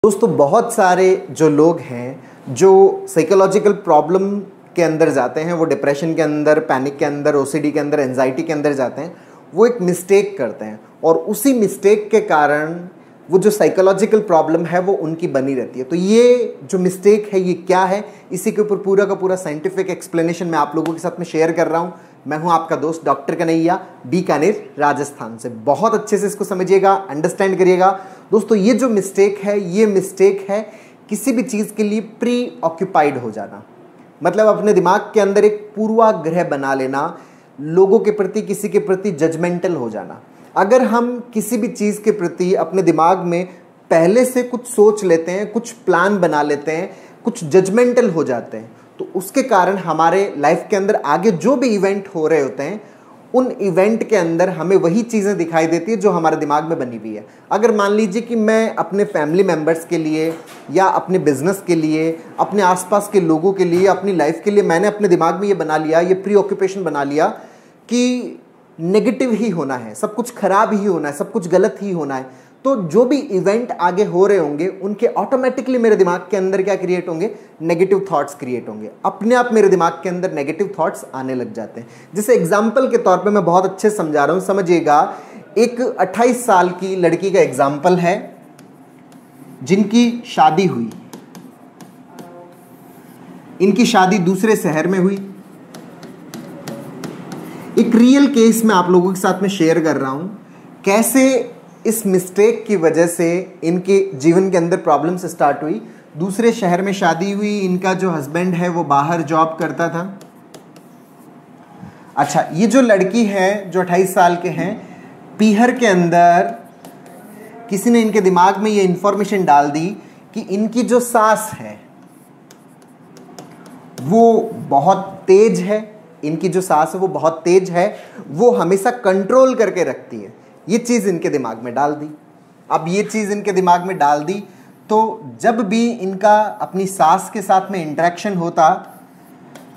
दोस्तों बहुत सारे जो लोग हैं जो साइकोलॉजिकल प्रॉब्लम के अंदर जाते हैं, वो डिप्रेशन के अंदर, पैनिक के अंदर, ओसीडी के अंदर, एंजाइटी के अंदर जाते हैं, वो एक मिस्टेक करते हैं और उसी मिस्टेक के कारण वो जो साइकोलॉजिकल प्रॉब्लम है वो उनकी बनी रहती है। तो ये जो मिस्टेक है ये क्या है, इसी के ऊपर पूरा का पूरा साइंटिफिक एक्सप्लेनेशन मैं आप लोगों के साथ में शेयर कर रहा हूँ। मैं हूँ आपका दोस्त डॉक्टर कन्हैया, बीकानेर राजस्थान से। बहुत अच्छे से इसको समझिएगा, अंडरस्टैंड करिएगा। दोस्तों ये जो मिस्टेक है ये मिस्टेक है किसी भी चीज़ के लिए प्री ऑक्यूपाइड हो जाना, मतलब अपने दिमाग के अंदर एक पूर्वाग्रह बना लेना, लोगों के प्रति, किसी के प्रति जजमेंटल हो जाना। अगर हम किसी भी चीज़ के प्रति अपने दिमाग में पहले से कुछ सोच लेते हैं, कुछ प्लान बना लेते हैं, कुछ जजमेंटल हो जाते हैं, तो उसके कारण हमारे लाइफ के अंदर आगे जो भी इवेंट हो रहे होते हैं उन इवेंट के अंदर हमें वही चीज़ें दिखाई देती है जो हमारे दिमाग में बनी हुई है। अगर मान लीजिए कि मैं अपने फैमिली मेम्बर्स के लिए या अपने बिजनेस के लिए, अपने आसपास के लोगों के लिए, अपनी लाइफ के लिए मैंने अपने दिमाग में ये बना लिया, ये प्री ऑक्यूपेशन बना लिया कि नेगेटिव ही होना है, सब कुछ खराब ही होना है, सब कुछ गलत ही होना है, तो जो भी इवेंट आगे हो रहे होंगे उनके ऑटोमेटिकली मेरे दिमाग के अंदर क्या क्रिएट होंगे, नेगेटिव थॉट्स क्रिएट होंगे। अपने आप मेरे दिमाग के अंदर नेगेटिव थॉट्स आने लग जाते हैं। जैसे एग्जाम्पल के तौर पे मैं बहुत अच्छे से समझा रहा हूं, समझिएगा। एक 28 साल की लड़की का एग्जाम्पल है जिनकी शादी हुई, इनकी शादी दूसरे शहर में हुई। एक रियल केस मैं आप लोगों के साथ में शेयर कर रहा हूं, कैसे इस मिस्टेक की वजह से इनके जीवन के अंदर प्रॉब्लम्स स्टार्ट हुई। दूसरे शहर में शादी हुई, इनका जो हस्बैंड है वो बाहर जॉब करता था। अच्छा, ये जो लड़की है जो 28 साल के हैं, पीहर के अंदर किसी ने इनके दिमाग में ये इंफॉर्मेशन डाल दी कि इनकी जो सास है वो बहुत तेज है, इनकी जो सास है वो बहुत तेज है, वो हमेशा कंट्रोल करके रखती है। ये चीज़ इनके दिमाग में डाल दी। अब ये चीज़ इनके दिमाग में डाल दी तो जब भी इनका अपनी सास के साथ में इंटरेक्शन होता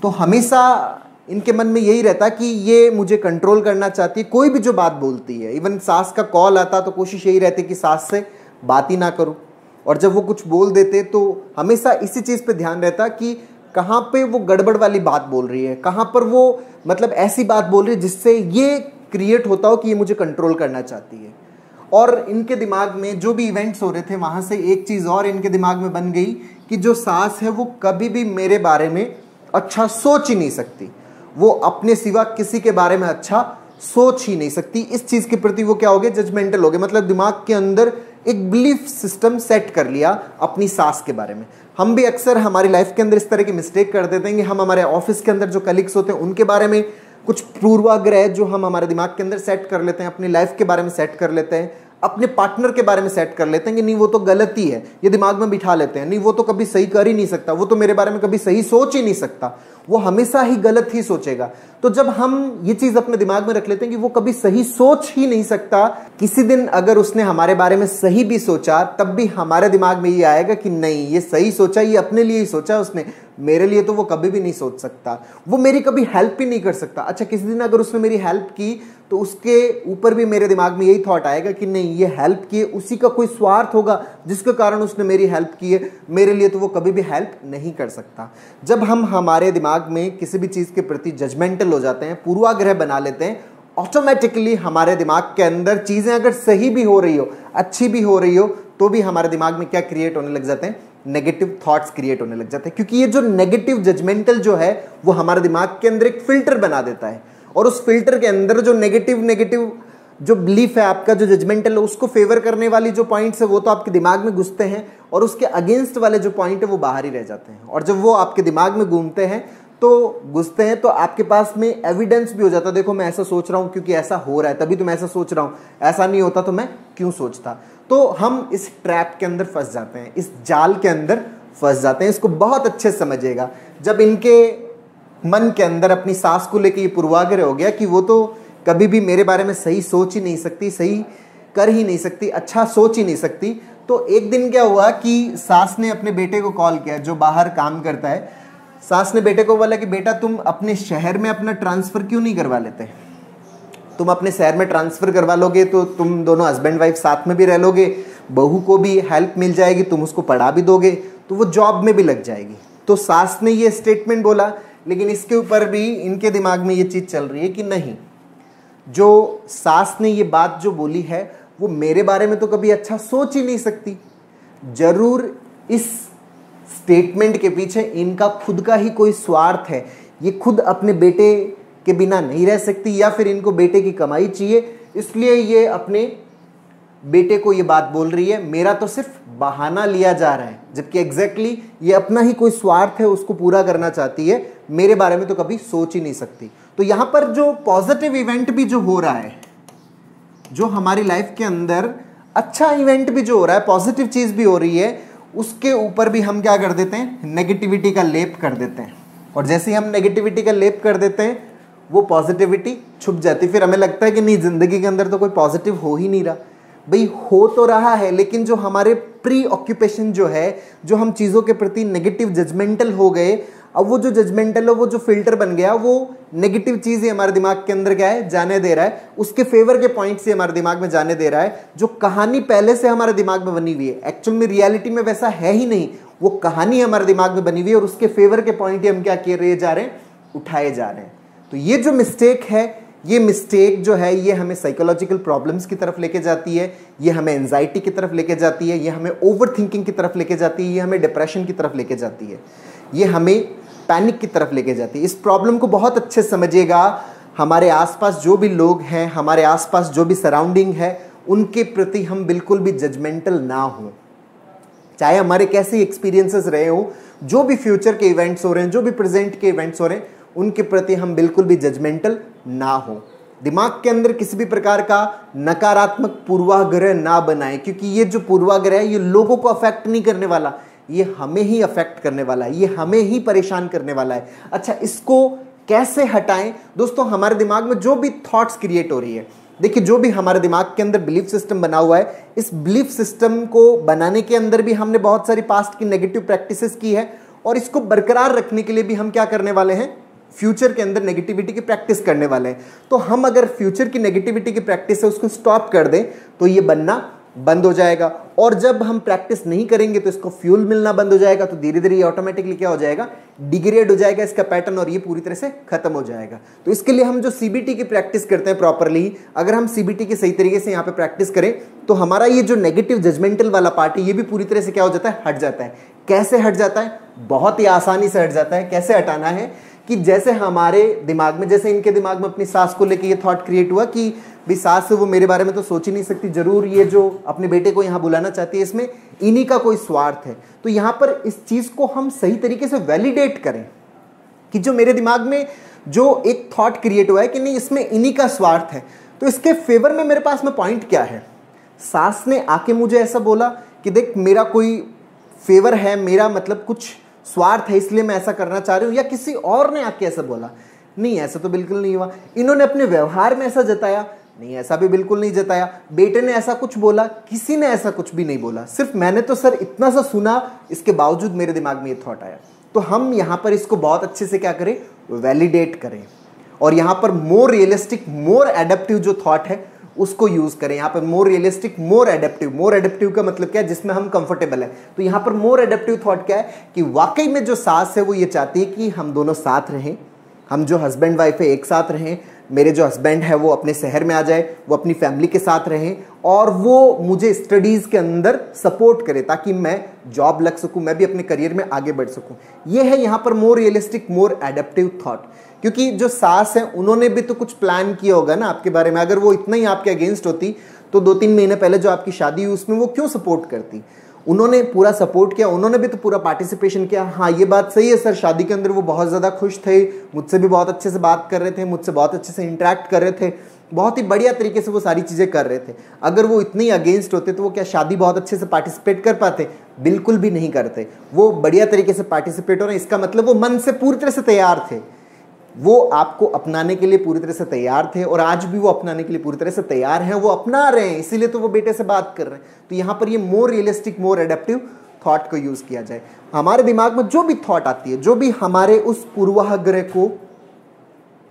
तो हमेशा इनके मन में यही रहता कि ये मुझे कंट्रोल करना चाहती है। कोई भी जो बात बोलती है, इवन सास का कॉल आता तो कोशिश यही रहती कि सास से बात ही ना करूं, और जब वो कुछ बोल देते तो हमेशा इसी चीज़ पे ध्यान रहता कि कहाँ पे वो गड़बड़ वाली बात बोल रही है, कहाँ पर वो मतलब ऐसी बात बोल रही है जिससे ये क्रिएट होता हो कि ये मुझे कंट्रोल करना चाहती है। और इनके दिमाग में जो भी इवेंट्स हो रहे थे वहाँ से एक चीज़ और इनके दिमाग में बन गई कि जो सास है वो कभी भी मेरे बारे में अच्छा सोच ही नहीं सकती, वो अपने सिवा किसी के बारे में अच्छा सोच ही नहीं सकती। इस चीज़ के प्रति वो क्या हो गए, जजमेंटल हो गए, मतलब दिमाग के अंदर एक बिलीफ सिस्टम सेट कर लिया अपनी सास के बारे में। हम भी अक्सर हमारी लाइफ के अंदर इस तरह की मिस्टेक कर देते हैं कि हम हमारे ऑफिस के अंदर जो कलीग्स होते हैं उनके बारे में कुछ पूर्वाग्रह जो हम हमारे दिमाग के अंदर सेट कर लेते हैं, अपनी लाइफ के बारे में सेट कर लेते हैं, अपने पार्टनर के बारे में सेट कर लेते हैं कि नहीं वो तो गलत ही है, ये दिमाग में बिठा लेते हैं, नहीं वो तो कभी सही कर ही नहीं सकता, वो तो मेरे बारे में कभी सही सोच ही नहीं सकता, वो हमेशा ही गलत ही सोचेगा। तो जब हम ये चीज अपने दिमाग में रख लेते हैं कि वो कभी सही सोच ही नहीं सकता, किसी दिन अगर उसने हमारे बारे में सही भी सोचा तब भी हमारे दिमाग में ये आएगा कि नहीं ये सही सोचा, ये अपने लिए ही सोचा उसने, मेरे लिए तो वो कभी भी नहीं सोच सकता, वो मेरी कभी हेल्प ही नहीं कर सकता। अच्छा, किसी दिन अगर उसने मेरी हेल्प की तो उसके ऊपर भी मेरे दिमाग में यही थॉट आएगा कि नहीं ये हेल्प की है, उसी का कोई स्वार्थ होगा जिसके कारण उसने मेरी हेल्प की है, मेरे लिए तो वो कभी भी हेल्प नहीं कर सकता। जब हम हमारे दिमाग में किसी भी चीज़ के प्रति जजमेंटल हो जाते हैं, पूर्वाग्रह बना लेते हैं, ऑटोमेटिकली हमारे दिमाग के अंदर चीज़ें अगर सही भी हो रही हो, अच्छी भी हो रही हो, तो भी हमारे दिमाग में क्या क्रिएट होने लग जाते हैं, नेगेटिव थॉट्स क्रिएट होने लग जाते हैं। क्योंकि ये जो नेगेटिव जजमेंटल जो है वो हमारे दिमाग के अंदर एक फिल्टर बना देता है, और उस फिल्टर के अंदर जो नेगेटिव जो बिलीफ है आपका, जो जजमेंटल है, उसको फेवर करने वाली जो पॉइंट्स है वो तो आपके दिमाग में घुसते हैं, और उसके अगेंस्ट वाले जो पॉइंट है वो बाहर ही रह जाते हैं। और जब वो आपके दिमाग में घूमते हैं तो घुसते हैं तो आपके पास में एविडेंस भी हो जाता है, देखो मैं ऐसा सोच रहा हूं क्योंकि ऐसा हो रहा है तभी तो मैं ऐसा सोच रहा हूं, ऐसा नहीं होता तो मैं क्यों सोचता। तो हम इस ट्रैप के अंदर फंस जाते हैं, इस जाल के अंदर फंस जाते हैं। इसको बहुत अच्छे से समझिएगा। जब इनके मन के अंदर अपनी सास को लेकर ये पूर्वाग्रह हो गया कि वो तो कभी भी मेरे बारे में सही सोच ही नहीं सकती, सही कर ही नहीं सकती, अच्छा सोच ही नहीं सकती, तो एक दिन क्या हुआ कि सास ने अपने बेटे को कॉल किया जो बाहर काम करता है। सास ने बेटे को बोला कि बेटा तुम अपने शहर में अपना ट्रांसफ़र क्यों नहीं करवा लेते, तुम अपने शहर में ट्रांसफ़र करवा लोगे तो तुम दोनों हस्बैंड वाइफ साथ में भी रह लोगे, बहू को भी हेल्प मिल जाएगी, तुम उसको पढ़ा भी दोगे तो वो जॉब में भी लग जाएगी। तो सास ने ये स्टेटमेंट बोला, लेकिन इसके ऊपर भी इनके दिमाग में ये चीज़ चल रही है कि नहीं, जो सास ने ये बात जो बोली है वो मेरे बारे में तो कभी अच्छा सोच ही नहीं सकती। जरूर इस स्टेटमेंट के पीछे इनका खुद का ही कोई स्वार्थ है। ये खुद अपने बेटे के बिना नहीं रह सकती, या फिर इनको बेटे की कमाई चाहिए, इसलिए ये अपने बेटे को ये बात बोल रही है। मेरा तो सिर्फ बहाना लिया जा रहा है, जबकि एग्जैक्टली ये अपना ही कोई स्वार्थ है, उसको पूरा करना चाहती है। मेरे बारे में तो कभी सोच ही नहीं सकती। तो यहां पर जो पॉजिटिव इवेंट भी जो हो रहा है, जो हमारी लाइफ के अंदर अच्छा इवेंट भी जो हो रहा है, पॉजिटिव चीज भी हो रही है, उसके ऊपर भी हम क्या कर देते हैं, नेगेटिविटी का लेप कर देते हैं। और जैसे ही हम नेगेटिविटी का लेप कर देते हैं, वो पॉजिटिविटी छुप जाती है। फिर हमें लगता है कि नहीं, जिंदगी के अंदर तो कोई पॉजिटिव हो ही नहीं रहा। भाई हो तो रहा है, लेकिन जो हमारे प्री ऑक्यूपेशन जो है, जो हम चीज़ों के प्रति नेगेटिव जजमेंटल हो गए, अब वो जो जजमेंटल है, वो जो फिल्टर बन गया, वो नेगेटिव चीज़ ही हमारे दिमाग के अंदर क्या है, जाने दे रहा है। उसके फेवर के पॉइंट से हमारे दिमाग में जाने दे रहा है। जो कहानी पहले से हमारे दिमाग में बनी हुई है, एक्चुअल में रियलिटी में वैसा है ही नहीं, वो कहानी हमारे दिमाग में बनी हुई है, और उसके फेवर के पॉइंट ही हम क्या किए रहे जा रहे हैं, उठाए जा रहे हैं। तो ये जो मिस्टेक है, ये मिस्टेक जो है, ये हमें साइकोलॉजिकल प्रॉब्लम्स की तरफ लेके जाती है, ये हमें एंजाइटी की तरफ लेके जाती है, ये हमें ओवर थिंकिंग की तरफ लेके जाती है, ये हमें डिप्रेशन की तरफ लेके जाती है, ये हमें पैनिक की तरफ लेके जाती है। इस प्रॉब्लम को बहुत अच्छे से समझिएगा। हमारे आसपास जो भी लोग हैं, हमारे आसपास जो भी सराउंडिंग है, उनके प्रति हम बिल्कुल भी जजमेंटल ना हो। चाहे हमारे कैसे एक्सपीरियंसेस रहे हो, जो भी फ्यूचर के इवेंट्स हो रहे हैं, जो भी प्रेजेंट के इवेंट्स हो रहे हैं, उनके प्रति हम बिल्कुल भी जजमेंटल ना हो। दिमाग के अंदर किसी भी प्रकार का नकारात्मक पूर्वाग्रह ना बनाए, क्योंकि ये जो पूर्वाग्रह है, ये लोगों को अफेक्ट नहीं करने वाला, ये हमें ही अफेक्ट करने वाला है, ये हमें ही परेशान करने वाला है। अच्छा, इसको कैसे हटाएं? दोस्तों, हमारे दिमाग में जो भी थॉट्स क्रिएट हो रही है, देखिए, जो भी हमारे दिमाग के अंदर बिलीफ सिस्टम बना हुआ है, इस बिलीफ सिस्टम को बनाने के अंदर भी हमने बहुत सारी पास्ट की नेगेटिव प्रैक्टिसेस की है, और इसको बरकरार रखने के लिए भी हम क्या करने वाले हैं, फ्यूचर के अंदर नेगेटिविटी की प्रैक्टिस करने वाले हैं। तो हम अगर फ्यूचर की नेगेटिविटी की प्रैक्टिस है उसको स्टॉप कर दें, तो ये बनना बंद हो जाएगा। और जब हम प्रैक्टिस नहीं करेंगे तो इसको फ्यूल मिलना बंद हो जाएगा। तो धीरे धीरे ये ऑटोमेटिकली क्या हो जाएगा, डिग्रेड हो जाएगा इसका पैटर्न, और ये पूरी तरह से खत्म हो जाएगा। तो इसके लिए हम जो सीबीटी की प्रैक्टिस करते हैं प्रॉपरली, अगर हम सीबीटी की सही तरीके से यहाँ पे प्रैक्टिस करें, तो हमारा ये जो नेगेटिव जजमेंटल वाला पार्ट है, ये भी पूरी तरह से क्या हो जाता है, हट जाता है। कैसे हट जाता है? बहुत ही आसानी से हट जाता है। कैसे हटाना है कि जैसे हमारे दिमाग में, जैसे इनके दिमाग में अपनी सास को लेके ये थॉट क्रिएट हुआ कि भी सास से वो मेरे बारे में तो सोच ही नहीं सकती, जरूर ये जो अपने बेटे को यहाँ बुलाना चाहती है, इसमें इन्हीं का कोई स्वार्थ है। तो यहाँ पर इस चीज को हम सही तरीके से वैलिडेट करें कि जो मेरे दिमाग में जो एक थॉट क्रिएट हुआ है कि नहीं, इसमें इन्हीं का स्वार्थ है, तो इसके फेवर में मेरे पास में पॉइंट क्या है। सास ने आके मुझे ऐसा बोला कि देख, मेरा कोई फेवर है, मेरा मतलब कुछ स्वार्थ है, इसलिए मैं ऐसा करना चाह रही हूं, या किसी और ने आके ऐसा बोला? नहीं, ऐसा तो बिल्कुल नहीं हुआ। इन्होंने अपने व्यवहार में ऐसा जताया? नहीं, ऐसा भी बिल्कुल नहीं जताया। बेटे ने ऐसा कुछ बोला? किसी ने ऐसा कुछ भी नहीं बोला। सिर्फ मैंने तो सर इतना सा सुना, इसके बावजूद मेरे दिमाग में ये थॉट आया। तो हम यहाँ पर इसको बहुत अच्छे से क्या करें, वैलिडेट करें, और यहाँ पर मोर रियलिस्टिक, मोर एडेप्टिव जो थॉट है उसको यूज करें। यहाँ पर मोर रियलिस्टिक, मोर एडेप्टिव। मोर एडेप्टिव का मतलब क्या है, जिसमें हम कंफर्टेबल है। तो यहाँ पर मोर एडेप्टिव थॉट क्या है कि वाकई में जो सास है वो ये चाहती है कि हम दोनों साथ रहें, हम जो हस्बैंड वाइफ है एक साथ रहें, मेरे जो हस्बैंड है वो अपने शहर में आ जाए, वो अपनी फैमिली के साथ रहें, और वो मुझे स्टडीज के अंदर सपोर्ट करे ताकि मैं जॉब लग सकूं, मैं भी अपने करियर में आगे बढ़ सकूं। ये है यहाँ पर मोर रियलिस्टिक, मोर एडेप्टिव थॉट। क्योंकि जो सास है उन्होंने भी तो कुछ प्लान किया होगा ना आपके बारे में। अगर वो इतना ही आपके अगेंस्ट होती तो 2-3 महीने पहले जो आपकी शादी हुई उसमें वो क्यों सपोर्ट करती? उन्होंने पूरा सपोर्ट किया, उन्होंने भी तो पूरा पार्टिसिपेशन किया। हाँ, ये बात सही है सर, शादी के अंदर वो बहुत ज़्यादा खुश थे, मुझसे भी बहुत अच्छे से बात कर रहे थे, मुझसे बहुत अच्छे से इंटरेक्ट कर रहे थे, बहुत ही बढ़िया तरीके से वो सारी चीज़ें कर रहे थे। अगर वो इतने ही अगेंस्ट होते तो वो क्या शादी बहुत अच्छे से पार्टिसिपेट कर पाते? बिल्कुल भी नहीं करते। वो बढ़िया तरीके से पार्टिसिपेट हो रहे हैं, इसका मतलब वो मन से पूरी तरह से तैयार थे, वो आपको अपनाने के लिए पूरी तरह से तैयार थे, और आज भी वो अपनाने के लिए पूरी तरह से तैयार हैं, वो अपना रहे हैं, इसीलिए तो वो बेटे से बात कर रहे हैं। तो यहाँ पर ये मोर रियलिस्टिक, मोर एडेप्टिव थॉट को यूज किया जाए। हमारे दिमाग में जो भी थॉट आती है, जो भी हमारे उस पूर्वाग्रह को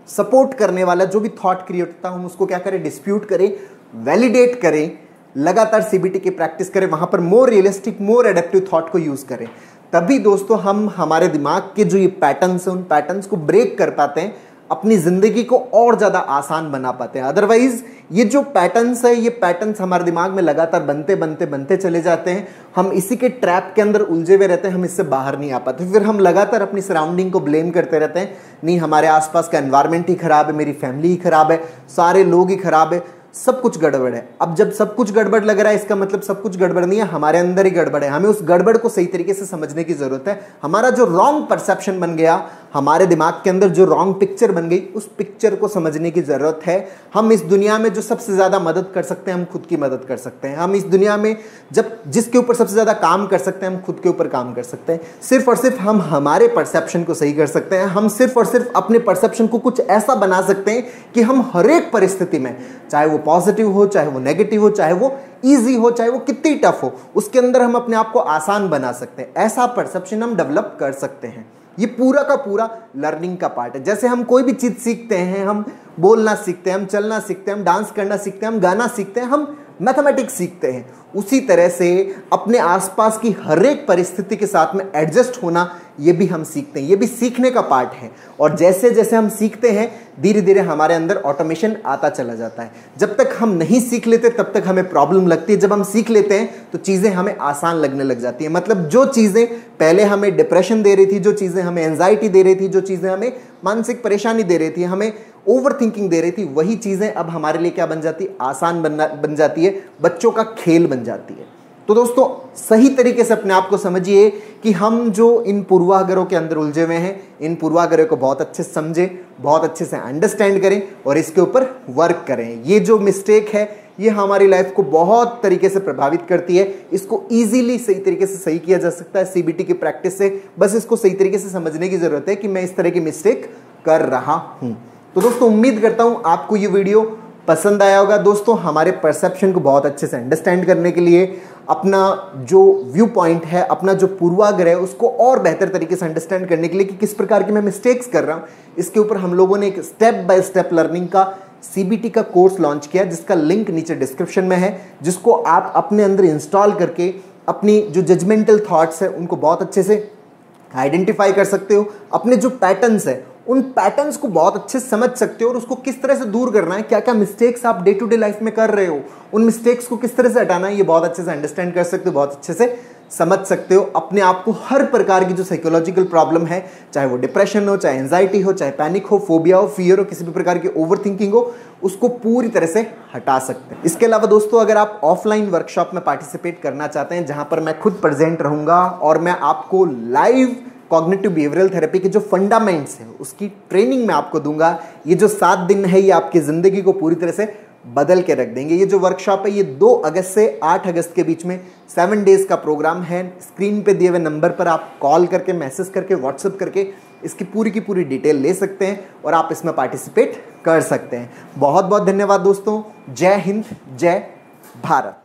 सपोर्ट करने वाला जो भी थॉट क्रिएट होता है, हम उसको क्या करें, डिस्प्यूट करें, वैलिडेट करें, लगातार सीबीटी की प्रैक्टिस करें, वहां पर मोर रियलिस्टिक, मोर एडेप्टिव थॉट को यूज करें, तभी दोस्तों हम हमारे दिमाग के जो ये पैटर्न्स हैं उन पैटर्न्स को ब्रेक कर पाते हैं, अपनी जिंदगी को और ज्यादा आसान बना पाते हैं। अदरवाइज ये जो पैटर्न्स है, ये पैटर्न्स हमारे दिमाग में लगातार बनते बनते बनते चले जाते हैं, हम इसी के ट्रैप के अंदर उलझे हुए रहते हैं, हम इससे बाहर नहीं आ पाते। फिर हम लगातार अपनी सराउंडिंग को ब्लेम करते रहते हैं, नहीं हमारे आसपास का एनवायरनमेंट ही खराब है, मेरी फैमिली ही खराब है, सारे लोग ही खराब है, सब कुछ गड़बड़ है। अब जब सब कुछ गड़बड़ लग रहा है, इसका मतलब सब कुछ गड़बड़ नहीं है, हमारे अंदर ही गड़बड़ है। हमें उस गड़बड़ को सही तरीके से समझने की जरूरत है। हमारा जो रॉन्ग परसेप्शन बन गया, हमारे दिमाग के अंदर जो रॉन्ग पिक्चर बन गई, उस पिक्चर को समझने की जरूरत है। हम इस दुनिया में जो सबसे ज्यादा मदद कर सकते हैं, हम खुद की मदद कर सकते हैं। हम इस दुनिया में जब जिसके ऊपर सबसे ज्यादा काम कर सकते हैं, हम खुद के ऊपर काम कर सकते हैं। सिर्फ और सिर्फ हम हमारे परसेप्शन को सही कर सकते हैं। हम सिर्फ और सिर्फ अपने परसेप्शन को कुछ ऐसा बना सकते हैं कि हम हर एक परिस्थिति में, चाहे वो पॉजिटिव हो, चाहे वो नेगेटिव हो, चाहे वो इजी हो, चाहे वो कितनी टफ हो, उसके अंदर हम अपने आप को आसान बना सकते हैं। ऐसा परसेप्शन हम डेवलप कर सकते हैं। ये पूरा का पूरा लर्निंग का पार्ट है। जैसे हम कोई भी चीज सीखते हैं, हम बोलना सीखते हैं, हम चलना सीखते हैं, हम डांस करना सीखते हैं, हम गाना सीखते हैं, हम मैथमेटिक्स सीखते हैं, उसी तरह से अपने आसपास की हर एक परिस्थिति के साथ में एडजस्ट होना, ये भी हम सीखते हैं। ये भी सीखने का पार्ट है। और जैसे जैसे हम सीखते हैं, धीरे धीरे हमारे अंदर ऑटोमेशन आता चला जाता है। जब तक हम नहीं सीख लेते तब तक हमें प्रॉब्लम लगती है। जब हम सीख लेते हैं तो चीजें हमें आसान लगने लग जाती है। मतलब जो चीजें पहले हमें डिप्रेशन दे रही थी, जो चीजें हमें एंजाइटी दे रही थी, जो चीजें हमें मानसिक परेशानी दे रही थी, हमें ओवर थिंकिंग दे रही थी, वही चीजें अब हमारे लिए क्या बन जाती है? आसान बन जाती है, बच्चों का खेल बन जाती है। तो दोस्तों सही तरीके से अपने आप को समझिए कि हम जो इन पूर्वाग्रहों के अंदर उलझे हुए हैं, इन पूर्वाग्रहों को बहुत अच्छे से समझें, बहुत अच्छे से अंडरस्टैंड करें और इसके ऊपर वर्क करें। ये जो मिस्टेक है, ये हमारी लाइफ को बहुत तरीके से प्रभावित करती है। इसको इजीली सही तरीके से सही किया जा सकता है सीबीटी की प्रैक्टिस से। बस इसको सही तरीके से समझने की जरूरत है कि मैं इस तरह की मिस्टेक कर रहा हूं। तो दोस्तों उम्मीद करता हूं आपको ये वीडियो पसंद आया होगा। दोस्तों हमारे परसेप्शन को बहुत अच्छे से अंडरस्टैंड करने के लिए, अपना जो व्यू पॉइंट है, अपना जो पूर्वाग्रह है, उसको और बेहतर तरीके से अंडरस्टैंड करने के लिए कि किस प्रकार की मैं मिस्टेक्स कर रहा हूं, इसके ऊपर हम लोगों ने एक स्टेप बाय स्टेप लर्निंग का सीबीटी का कोर्स लॉन्च किया, जिसका लिंक नीचे डिस्क्रिप्शन में है, जिसको आप अपने अंदर इंस्टॉल करके अपनी जो जजमेंटल थॉट्स है उनको बहुत अच्छे से आइडेंटिफाई कर सकते हो। अपने जो पैटर्न्स है उन पैटर्न्स को बहुत अच्छे से समझ सकते हो और उसको किस तरह से दूर करना है, क्या क्या मिस्टेक्स आप डे टू डे लाइफ में कर रहे हो, उन मिस्टेक्स को किस तरह से हटाना है, ये बहुत अच्छे से अंडरस्टैंड कर सकते हो, बहुत अच्छे से समझ सकते हो। अपने आप को हर प्रकार की जो साइकोलॉजिकल प्रॉब्लम है, चाहे वो डिप्रेशन हो, चाहे एंजाइटी हो, चाहे पैनिक हो, फोबिया हो, फियर हो, किसी भी प्रकार की ओवर थिंकिंग हो, उसको पूरी तरह से हटा सकते हैं। इसके अलावा दोस्तों अगर आप ऑफलाइन वर्कशॉप में पार्टिसिपेट करना चाहते हैं, जहां पर मैं खुद प्रेजेंट रहूंगा और मैं आपको लाइव कॉग्निटिव बिहेवियरल थेरेपी के जो फंडामेंट्स है उसकी ट्रेनिंग मैं आपको दूंगा, ये जो 7 दिन है ये आपकी जिंदगी को पूरी तरह से बदल के रख देंगे। ये जो वर्कशॉप है ये 2 अगस्त से 8 अगस्त के बीच में 7 डेज का प्रोग्राम है। स्क्रीन पे दिए हुए नंबर पर आप कॉल करके, मैसेज करके, व्हाट्सएप करके इसकी पूरी की पूरी डिटेल ले सकते हैं और आप इसमें पार्टिसिपेट कर सकते हैं। बहुत बहुत धन्यवाद दोस्तों। जय हिंद, जय भारत।